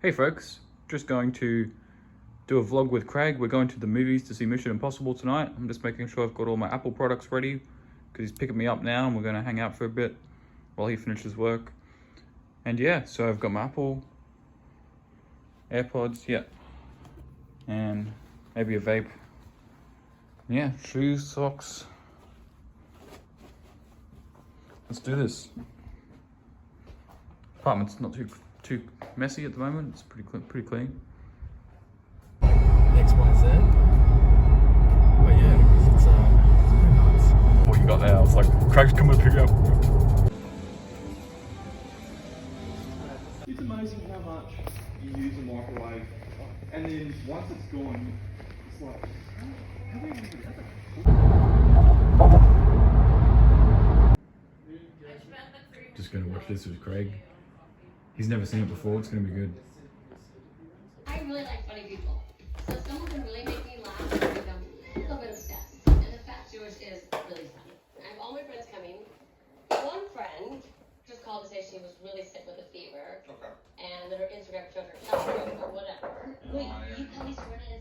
Hey folks, just going to do a vlog with Craig. We're going to the movies to see Mission Impossible tonight. I'm just making sure I've got all my Apple products ready because he's picking me up now and we're going to hang out for a bit while he finishes work. And yeah, so I've got my Apple AirPods, yeah, and maybe a vape. Yeah, shoes, socks. Let's do this. Apartment's not too messy at the moment. It's pretty clean. X, Y, Z. But yeah, because it's very nice. What you got there? I was like, Craig's coming to pick you up. It's amazing how much you use a microwave, and then once it's gone, it's like, how do you even do that? Just gonna watch this with Craig. He's never seen it before. It's gonna be good. I really like funny people. So if someone can really make me laugh, I give them a little bit of steps. And the Fat Jewish is really funny. I have all my friends coming. One friend just called to say she was really sick with a fever. Okay. And that her Instagram showed her chest or whatever. Wait, you at least run it